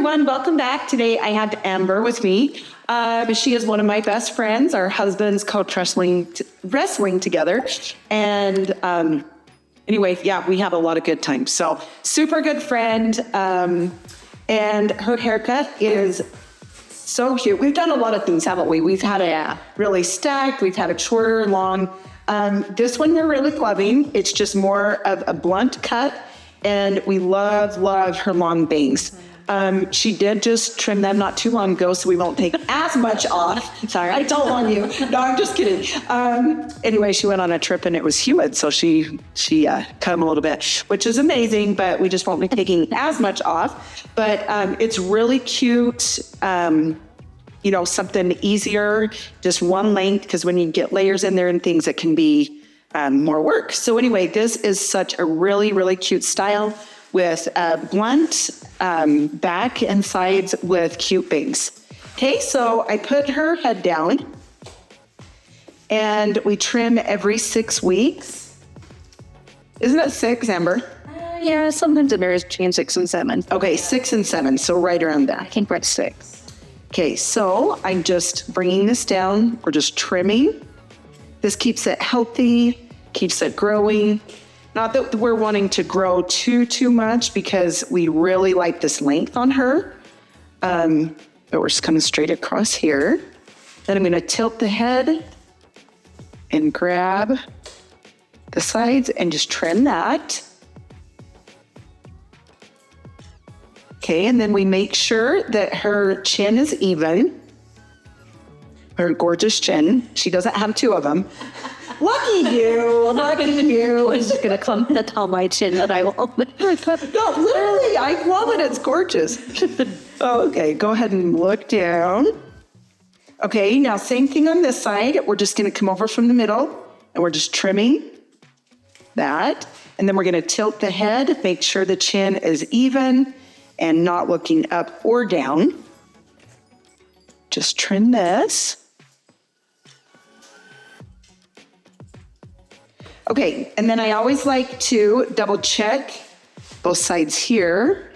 everyone. Welcome back. Today I have Amber with me. She is one of my best friends. Our husbands coach wrestling together. And anyway, yeah, we have a lot of good times. So super good friend. And her haircut is so cute. We've done a lot of things, haven't we? We've had it really stacked. We've had it shorter, long. This one we're really loving. It's just more of a blunt cut. And we love her long bangs. She did just trim them not too long ago, so we won't take as much off. Sorry, I don't want you. No, I'm just kidding. Anyway, she went on a trip and it was humid, so she cut them a little bit, which is amazing, but we just won't be taking as much off. But it's really cute. Something easier, just one length, because when you get layers in there and things, it can be more work. So anyway, this is such a really, really cute style with blunt back and sides with cute bangs. Okay, so I put her head down and we trim every 6 weeks. Isn't it 6, Amber? Yeah, sometimes it varies between 6 and 7. Okay, 6 and 7, so right around that. I think we're at 6. Okay, so I'm just bringing this down. We're just trimming. This keeps it healthy, keeps it growing. Not that we're wanting to grow too much because we really like this length on her. But we're just coming straight across here. Then I'm gonna tilt the head and grab the sides and just trim that. Okay, and then we make sure that her chin is even. Her gorgeous chin. She doesn't have 2 of them. Lucky you, lucky you. I'm just gonna clump the top of my chin that I will. No, literally, I love it. It's gorgeous. Okay, go ahead and look down. Okay, now same thing on this side. We're just gonna come over from the middle and we're just trimming that. And then we're gonna tilt the head, make sure the chin is even and not looking up or down. Just trim this. Okay, and then I always like to double check both sides here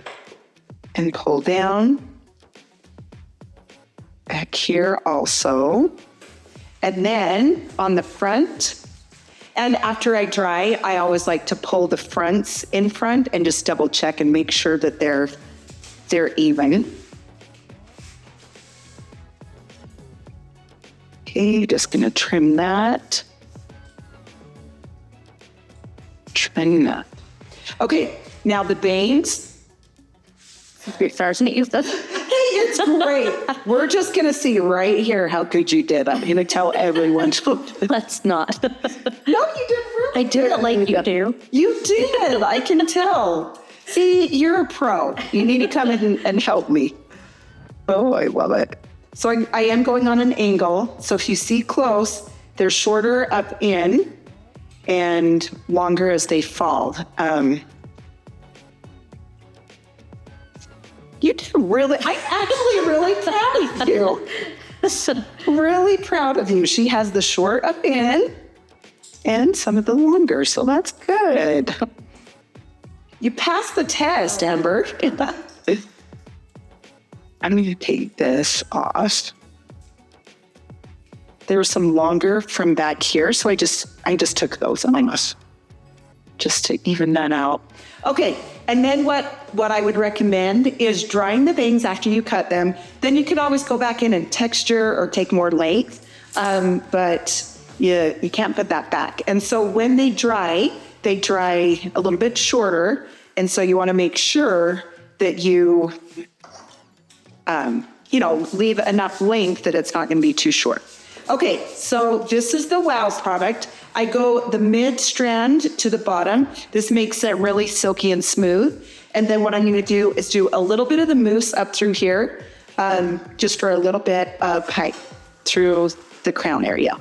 and pull down. Back here also. And then on the front, and after I dry, I always like to pull the fronts in front and just double check and make sure that they're even. Okay, just gonna trim that. Trim that. Okay, now the bangs. You're starting to use this. Hey, it's great. We're just gonna see right here how good you did. I'm gonna tell everyone. Let's not. No, you did really I do it like you do. You did, I can tell. See, you're a pro. You need to come in and help me. Oh, I love it. So I am going on an angle. So if you see close, they're shorter up in and longer as they fall. You did really, I'm actually really proud of you. Really proud of you. She has the short up in and some of the longer, so that's good. You passed the test, Amber. I'm going to take this off. There was some longer from back here, so I just took those off just to even that out. Okay, and then what I would recommend is drying the bangs after you cut them. Then you can always go back in and texture or take more length, but you can't put that back. And so when they dry a little bit shorter, and so you want to make sure that you leave enough length that it's not going to be too short. Okay, so this is the Wows product. I go the mid strand to the bottom. This makes it really silky and smooth. And then what I'm going to do is do a little bit of the mousse up through here, just for a little bit of height through the crown area.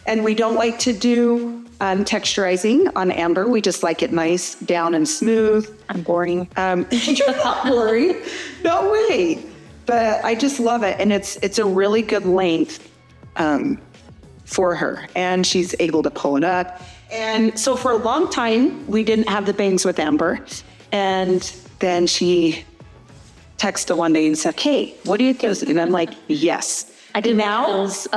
And we don't like to do texturizing on Amber. We just like it nice, down and smooth. I'm boring. You're not boring. No way. But I just love it. And it's a really good length for her. And she's able to pull it up. And so for a long time, we didn't have the bangs with Amber. And then she texted one day and said, "Hey, what do you think?" And I'm like, "Yes." I did those,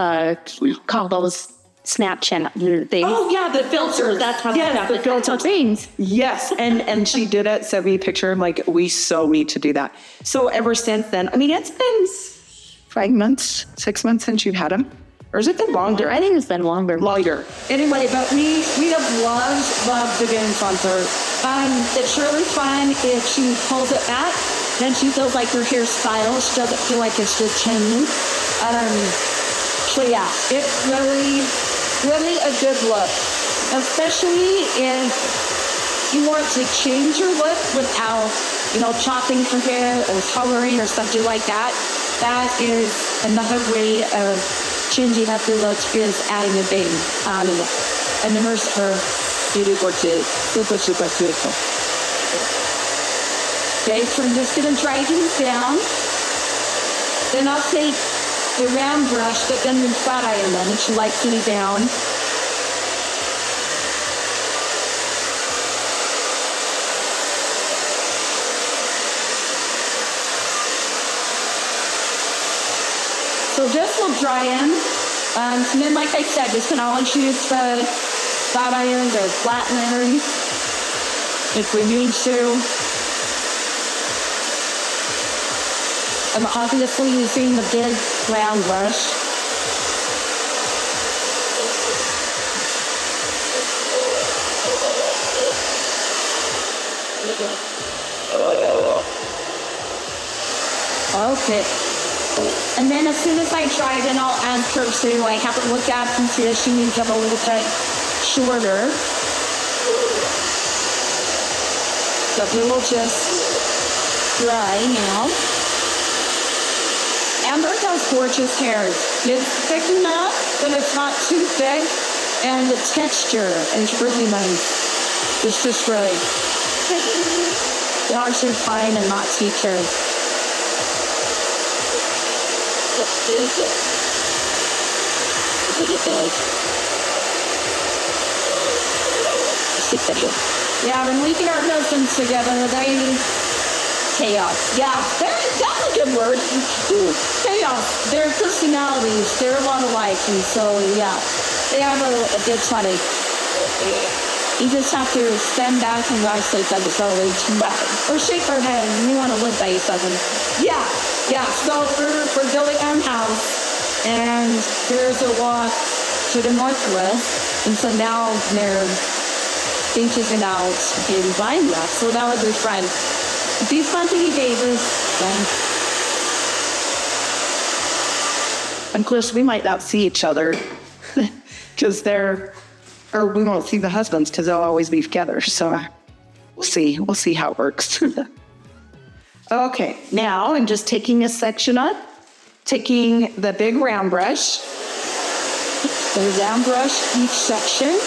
call those Snapchat things. Oh yeah, the filters. That's how the filter things. Yes, and she did it, sent me a picture. I'm like, we so need to do that. So ever since then, I mean, it's been 5 months, 6 months since you've had them, or has it been longer? I think it's been longer. Longer. Anyway, but we have loved the game sponsor. It's really fun if she pulls it back, then she feels like her hairstyle. She doesn't feel like it's just changing. So yeah, it's really a good look, especially if you want to change your look without, chopping her hair or coloring or something like that. That is another way of changing up your look, is adding a bang. And immerse her beautiful too. Super beautiful. Okay, so I'm just gonna dry these down. Then I'll take the round brush, but then the flat iron them, and she likes me down. So this will dry in. And then, like I said, this can always use the flat irons or flat irons if we need to. I'm obviously using the big round brush. Okay. And then as soon as I dry, then I'll add cursive. I haven't looked at and see if she needs them a little bit shorter. So we will just dry now. Amber has gorgeous hair. It's thick enough, but it's not too thick. And the texture is really nice. It's just really large and fine and not featured. Yeah, when we get our husbands together, they chaos. Yeah, that's a good word. Chaos. Their personalities, they're a lot alike, and so yeah, they have a good funny. You just have to stand back and watch them or shake their head and you want to live by something. Yeah. So we're building our house, and there's a walk to the northwest, and so now they're thinking about buying that. So that would be fun. These monthly babies. Of course, we might not see each other because we won't see the husbands because they'll always be together. So we'll see. We'll see how it works. Okay, now I'm just taking a section up, taking the big round brush, the round brush each section.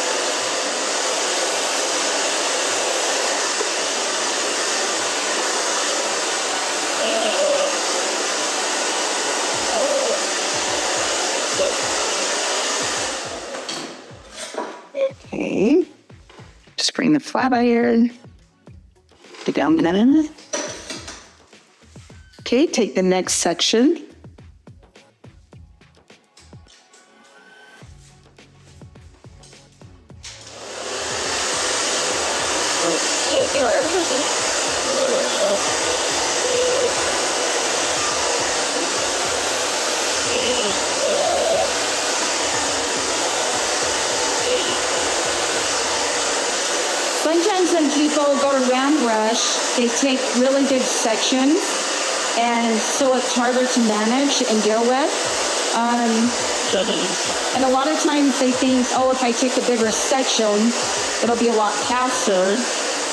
Okay, just bring the flat iron down the end. Okay, take the next section. Sometimes when people go to round brush, they take really big sections, and so it's harder to manage and deal with. And a lot of times they think, if I take a bigger section, it'll be a lot faster.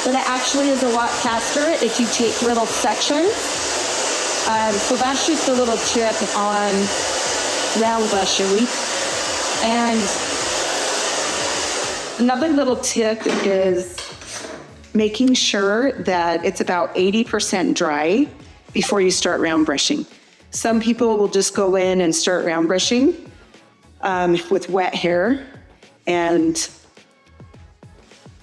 But it actually is a lot faster if you take little sections. So that's just a little tip on round brushing. And another little tip is making sure that it's about 80% dry before you start round brushing. Some people will just go in and start round brushing with wet hair, and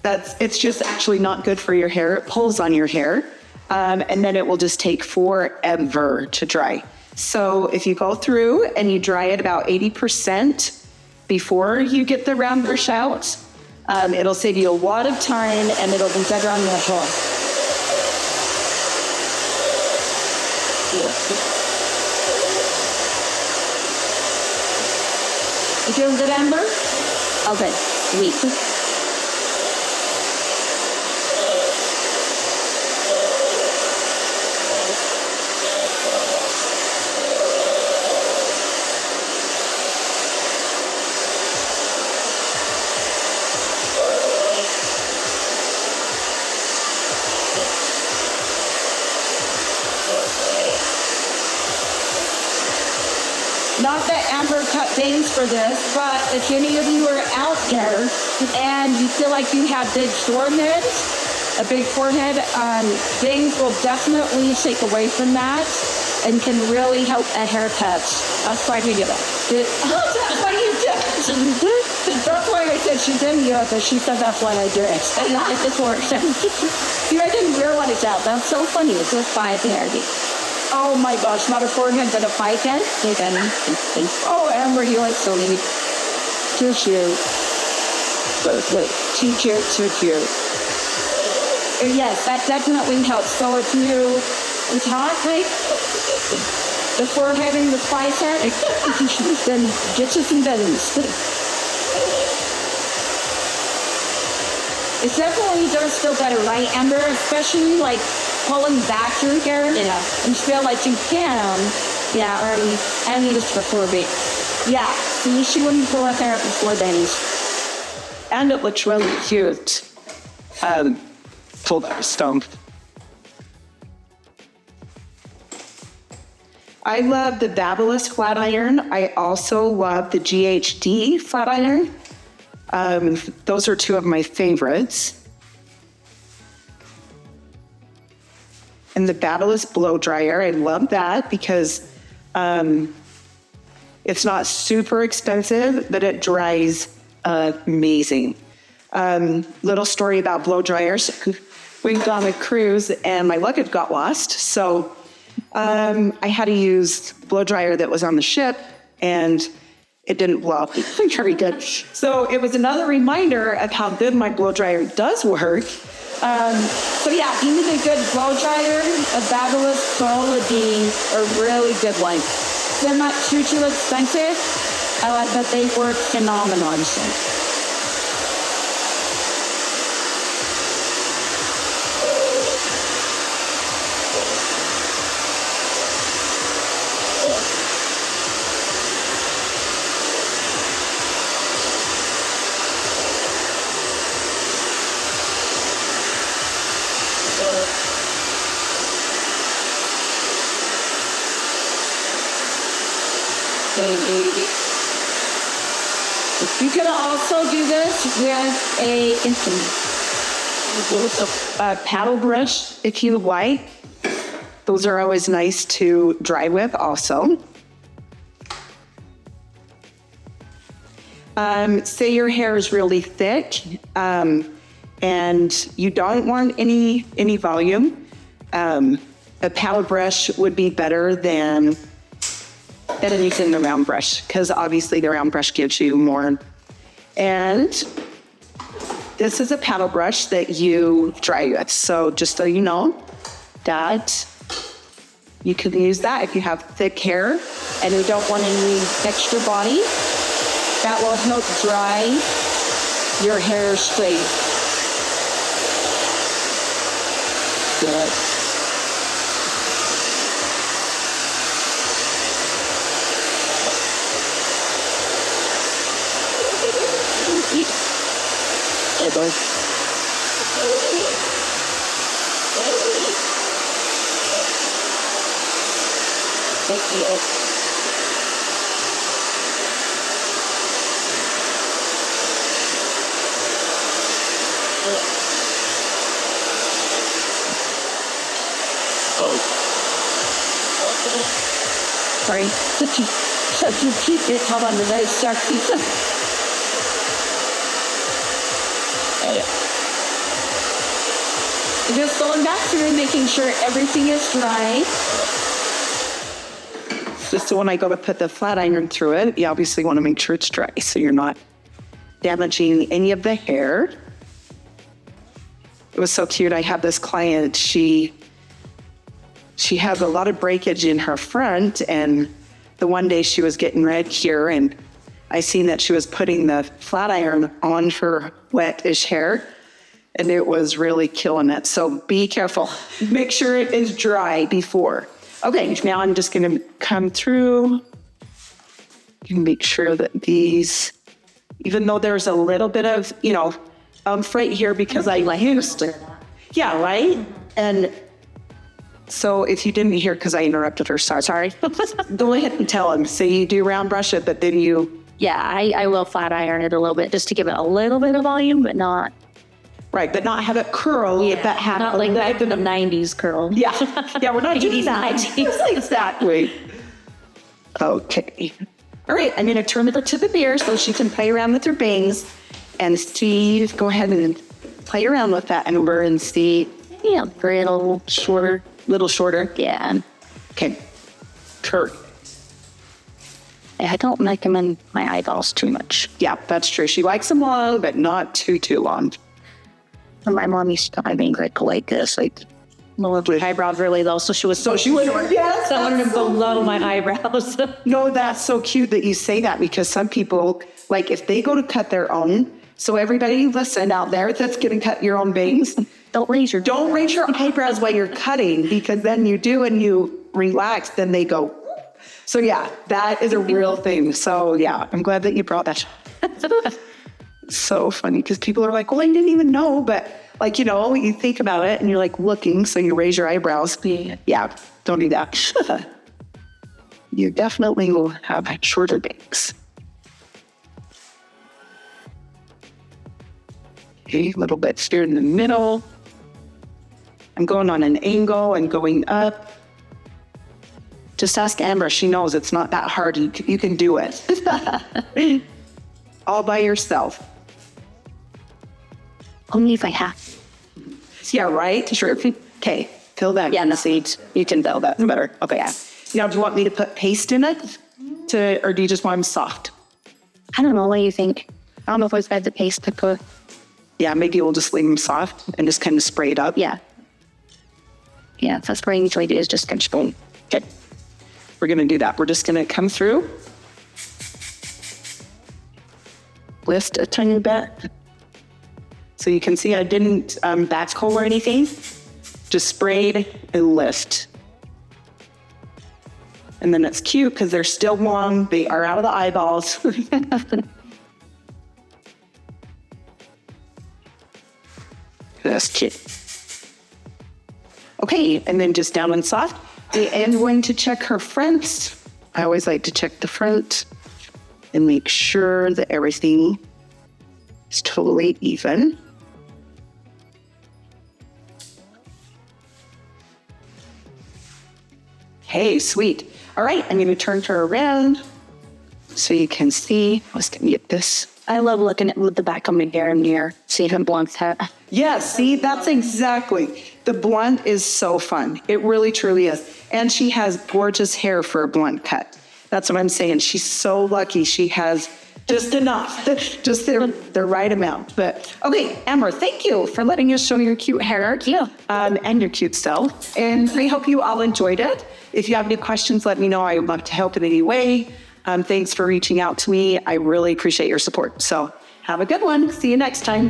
it's just actually not good for your hair. It pulls on your hair. and then it will just take forever to dry. So if you go through and you dry it about 80% before you get the round brush out, it'll save you a lot of time and it'll be better on your hair. You feeling good, Amber? Okay, sweet. Not that Amber cut bangs for this, but if any of you are out there and you feel like you have big foreheads, a big forehead, bangs will definitely take away from that and can really help a haircut. That's why we do it. That's why you do it. That's why I said she didn't do it, but she said that's why I do it. And not if it works. See, I didn't realize that. That's so funny. It's just 5 hair. Oh my gosh, not a forehead, but a 5 head? Oh, Amber, you look so neat. Too cute. Too cute, too cute. Yes, that definitely helps. So if you, it's hot, right? Before having the 5 head, then get you some buttons. It definitely does feel better, right, Amber? Especially like pulling back your hair. Yeah. And feel like you can. Yeah, already. I need this before me. Yeah. So you should when you pull up hair before bangs. And it looks really cute. Pull that stump. I love the Effortless flat iron. I also love the GHD flat iron. Those are 2 of my favorites. And the Effortless blow dryer, I love that because it's not super expensive, but it dries amazing. Little story about blow dryers. We went on a cruise and my luggage got lost. So I had to use blow dryer that was on the ship and it didn't blow up very good. So it was another reminder of how good my blow dryer does work. So yeah, if you need a good blow dryer, a Effortless Pro would be a really good one. They're not too expensive, but they work phenomenal. You can also do this with a paddle brush if you like. Those are always nice to dry with also. Say your hair is really thick and you don't want any volume. A paddle brush would be better than using the round brush because obviously the round brush gives you more. And this is a paddle brush that you dry with. So just so you know that you can use that if you have thick hair and you don't want any extra body. That will help dry your hair straight. Good. Hey, boy. Thank you. Sorry. Such a keep it. Hold on, the nice start pizza. Just going back through and making sure everything is dry. Just so when I go to put the flat iron through it, you obviously want to make sure it's dry so you're not damaging any of the hair. It was so cute. I had this client, she had a lot of breakage in her front, and the one day she was getting red here, and I seen that she was putting the flat iron on her wet-ish hair, and it was really killing it. So be careful. Make sure it is dry before. Okay, now I'm just going to come through and make sure that these, even though there's a little bit of, right here because I used it. Yeah, right? And so if you didn't hear, because I interrupted her, sorry. Go ahead and tell him. So you do round brush it, but then you... Yeah, I will flat iron it a little bit just to give it a little bit of volume, but not... Right, but not have it curl. Yeah, that have not like that, the 90s curl. Yeah, yeah, we're not doing that. 90s. Exactly. Okay. All right, I'm going to turn it to the mirror so she can play around with her bangs. And Steve, go ahead and play around with that Amber and see. Yeah, a little shorter. Little shorter? Yeah. Okay. Kurt. I don't like them in my eyeballs too much. Yeah, that's true. She likes them long, but not too long. And my mom used to make like this, like lower eyebrows really low. So she was Yes, so I wanted to below my eyebrows. No, that's so cute that you say that, because some people, like if they go to cut their own, so everybody listen out there that's going to cut your own bangs, Don't raise your eyebrows while you're cutting, because then you do and you relax, then they go. So yeah, that is a real thing. So yeah, I'm glad that you brought that. So funny, because people are like, well, I didn't even know, but like, you think about it and you're like looking, so you raise your eyebrows. Yeah, don't do that. You definitely will have shorter bangs. Okay, a little bit here in the middle. I'm going on an angle and going up. Just ask Amber, she knows it's not that hard. You can do it. All by yourself. Only if I have. Yeah, right? Sure. Okay, fill that. Yeah, the seeds. You can fill that better. Okay. Yeah. Now, do you want me to put paste in it? Or do you just want them soft? I don't know. What do you think? I don't know if I've had the paste to put. Yeah, maybe we'll just leave them soft and just kind of spray it up. Yeah. Yeah, that's what I usually do, is just kind of boom. Okay. We're going to do that. We're just going to come through. Lift a tiny bit. So you can see I didn't backcomb or anything. Just sprayed and lift. And then it's cute because they're still long. They are out of the eyeballs. That's cute. Okay, and then just down and soft. I'm going to check her front. I always like to check the front and make sure that everything is totally even. Okay, sweet. All right, I'm going to turn her around so you can see. I was going to get this. I love looking at with the back of my hair in here, seeing him blunt hat. Yeah, see, that's exactly. The blunt is so fun. It really, truly is. And she has gorgeous hair for a blunt cut. That's what I'm saying. She's so lucky she has just enough, just the right amount. But okay, Amber, thank you for letting us show your cute hair. Yeah. And your cute self. And I hope you all enjoyed it. If you have any questions, let me know. I would love to help in any way. Thanks for reaching out to me. I really appreciate your support. So have a good one. See you next time.